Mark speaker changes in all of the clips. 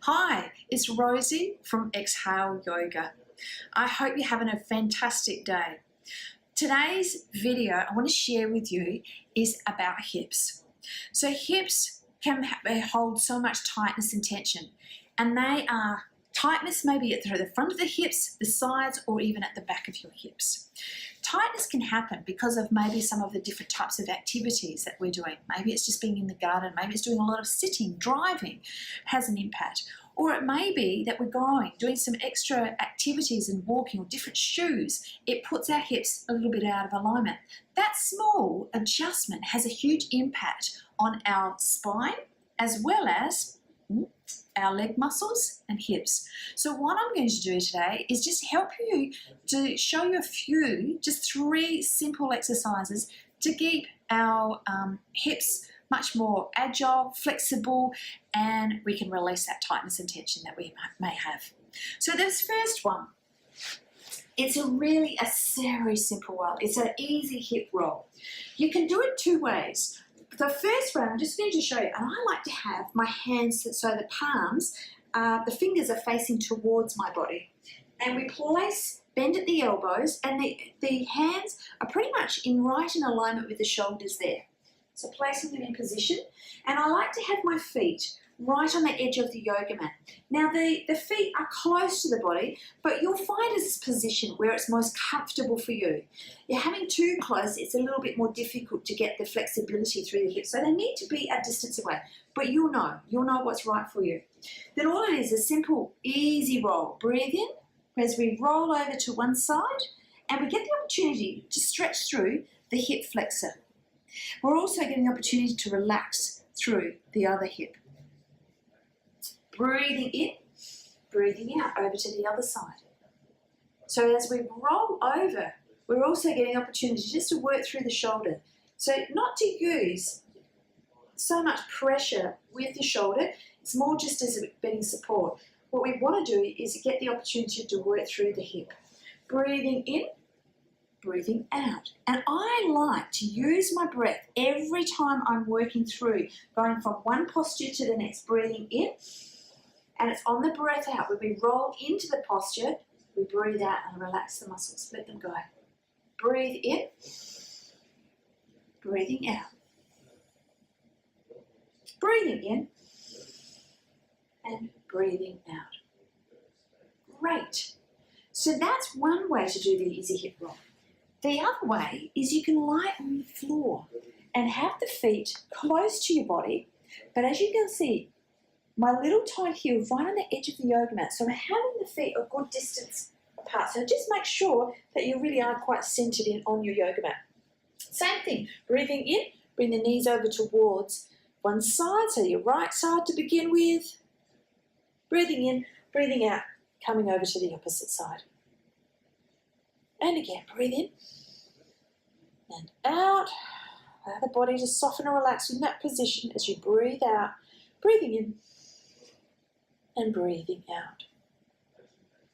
Speaker 1: Hi, it's Rosie from Exhale Yoga. I hope you're having a fantastic day. Today's video I want to share with you is about hips. So hips can hold so much tightness and tension, and they are tightness maybe at the front of the hips, the sides, or even at the back of your hips. Tightness can happen because of maybe some of the different types of activities that we're doing. Maybe it's just being in the garden, maybe it's doing a lot of sitting, driving has an impact. Or it may be that we're doing some extra activities and walking or different shoes. It puts our hips a little bit out of alignment. That small adjustment has a huge impact on our spine as well as our leg muscles and hips. So what I'm going to do today is just help you to show you just three simple exercises to keep our hips much more agile, flexible, and we can release that tightness and tension that we may have. So this first one, it's a very simple one. It's an easy hip roll. You can do it two ways. The first one, I'm just going to show you, and I like to have my hands so the palms, the fingers are facing towards my body. And we bend at the elbows, and the hands are pretty much right in alignment with the shoulders there. So placing them in position, and I like to have my feet right on the edge of the yoga mat. Now the feet are close to the body, but you'll find this position where it's most comfortable for you. You're having too close, it's a little bit more difficult to get the flexibility through the hips, so they need to be a distance away, but you'll know what's right for you. Then all it is a simple, easy roll. Breathe in as we roll over to one side, and we get the opportunity to stretch through the hip flexor. We're also getting the opportunity to relax through the other hip. Breathing in, breathing out over to the other side. So as we roll over, we're also getting the opportunity just to work through the shoulder. So not to use so much pressure with the shoulder, it's more just as being support. What we want to do is get the opportunity to work through the hip. Breathing in, breathing out. And I like to use my breath every time I'm working through, going from one posture to the next. Breathing in, and it's on the breath out. When we roll into the posture, we breathe out and relax the muscles. Let them go. Breathe in, breathing out. Breathing in, and breathing out. Great. So that's one way to do the easy hip roll. The other way is you can lie on the floor and have the feet close to your body, but as you can see, my little tight heel right on the edge of the yoga mat, so we're having the feet a good distance apart. So just make sure that you really are quite centered in on your yoga mat. Same thing, breathing in, bring the knees over towards one side, so your right side to begin with. Breathing in, breathing out, coming over to the opposite side. And again, breathe in and out. Allow the body to soften and relax in that position as you breathe out. Breathing in and breathing out.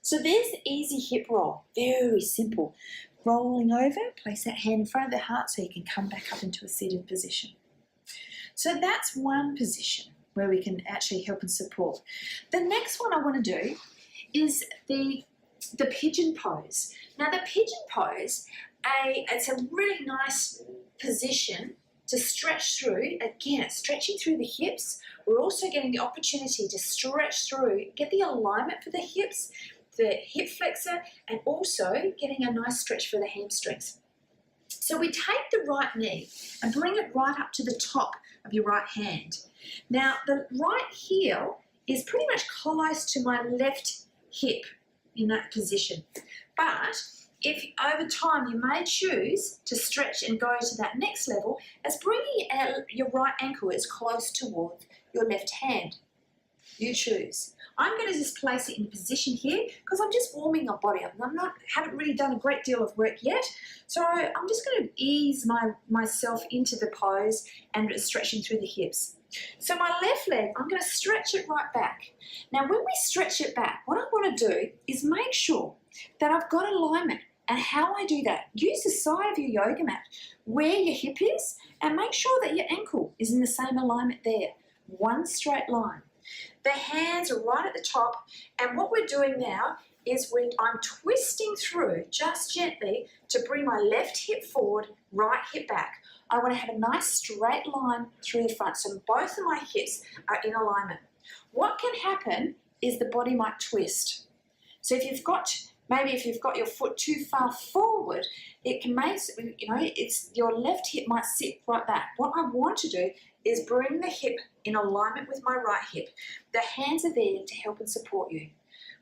Speaker 1: So there's the easy hip roll. Very simple. Rolling over, place that hand in front of the heart so you can come back up into a seated position. So that's one position where we can actually help and support. The next one I want to do is the pigeon pose. Now the pigeon pose, it's a really nice position to stretch through. Again, it's stretching through the hips. We're also getting the opportunity to stretch through, get the alignment for the hips, the hip flexor, and also getting a nice stretch for the hamstrings. So we take the right knee and bring it right up to the top of your right hand. Now the right heel is pretty much close to my left hip in that position. But if over time you may choose to stretch and go to that next level as bringing your right ankle as close towards your left hand. You choose. I'm going to just place it in position here because I'm just warming my body up. Haven't really done a great deal of work yet. So I'm just going to ease myself into the pose and stretching through the hips. So my left leg, I'm going to stretch it right back. Now when we stretch it back, what I want to do is make sure that I've got alignment. And how I do that, use the side of your yoga mat where your hip is and make sure that your ankle is in the same alignment there. One straight line. The hands are right at the top, and what we're doing now is I'm twisting through just gently to bring my left hip forward, right hip back. I want to have a nice straight line through the front, so both of my hips are in alignment. What can happen is the body might twist. So if you've got your foot too far forward, it can make, your left hip might sit right back. What I want to do is bring the hip in alignment with my right hip. The hands are there to help and support you.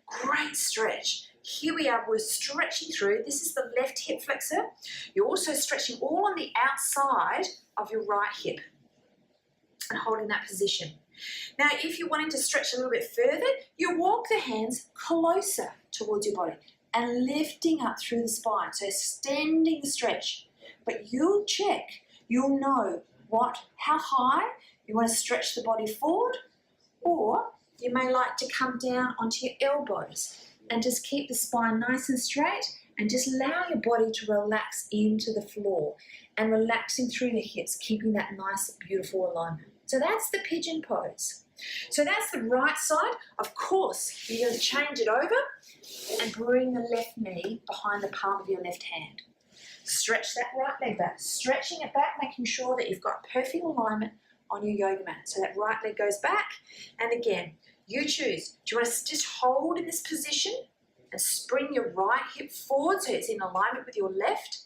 Speaker 1: Great stretch. Here we are, we're stretching through. This is the left hip flexor. You're also stretching all on the outside of your right hip and holding that position. Now, if you're wanting to stretch a little bit further, you walk the hands closer towards your body and lifting up through the spine, so extending the stretch. But you'll know how high you want to stretch the body forward, or you may like to come down onto your elbows and just keep the spine nice and straight and just allow your body to relax into the floor and relaxing through the hips, keeping that nice, beautiful alignment. So that's the pigeon pose. So that's the right side. Of course, you're going to change it over and bring the left knee behind the palm of your left hand. Stretch that right leg back, stretching it back, making sure that you've got perfect alignment on your yoga mat. So that right leg goes back, and again, you choose. Do you want to just hold in this position and spring your right hip forward so it's in alignment with your left?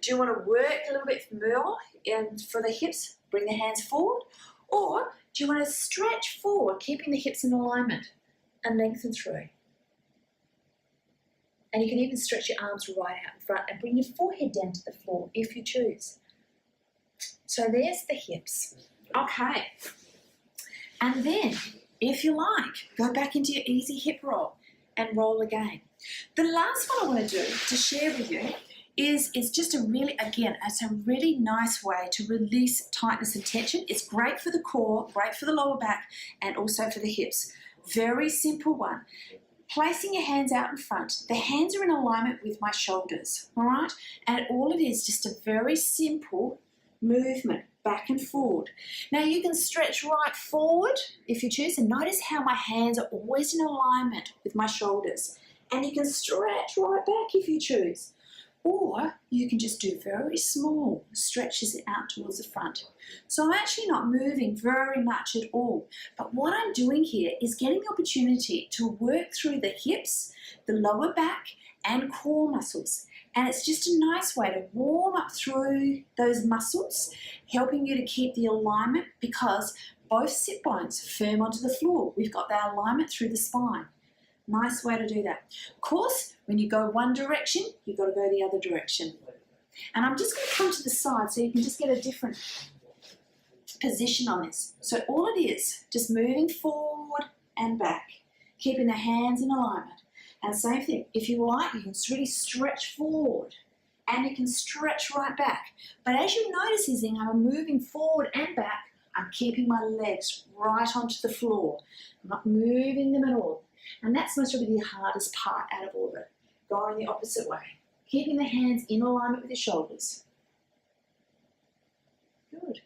Speaker 1: Do you want to work a little bit more and for the hips, bring the hands forward? Or do you want to stretch forward, keeping the hips in alignment and lengthen through? And you can even stretch your arms right out in front and bring your forehead down to the floor if you choose. So there's the hips. Okay. And then, if you like, go back into your easy hip roll and roll again. The last one I want to do to share with you is just it's a really nice way to release tightness and tension. It's great for the core, great for the lower back, and also for the hips. Very simple one. Placing your hands out in front. The hands are in alignment with my shoulders, all right? And all it is just a very simple movement back and forward. Now you can stretch right forward if you choose, and notice how my hands are always in alignment with my shoulders. And you can stretch right back if you choose. Or you can just do very small stretches out towards the front. So I'm actually not moving very much at all. But what I'm doing here is getting the opportunity to work through the hips, the lower back, and core muscles. And it's just a nice way to warm up through those muscles, helping you to keep the alignment because both sit bones firm onto the floor. We've got that alignment through the spine. Nice way to do that. Of course, when you go one direction, you've got to go the other direction. And I'm just going to come to the side so you can just get a different position on this. So all it is, just moving forward and back, keeping the hands in alignment. And same thing, if you like, you can really stretch forward and you can stretch right back. But as you notice is I'm moving forward and back, I'm keeping my legs right onto the floor. I'm not moving them at all. And that's most probably the hardest part out of all of it. Going the opposite way. Keeping the hands in alignment with the shoulders. Good.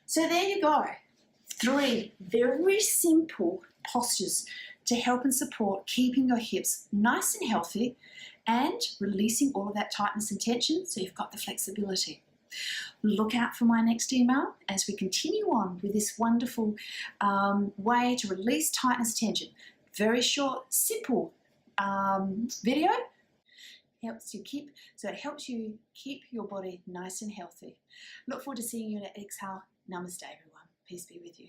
Speaker 1: So there you go. 3 very simple postures to help and support keeping your hips nice and healthy and releasing all of that tightness and tension so you've got the flexibility. Look out for my next email as we continue on with this wonderful way to release tightness tension. Very short, simple video. It helps you keep your body nice and healthy. Look forward to seeing you at Exhale. Namaste, everyone. Peace be with you.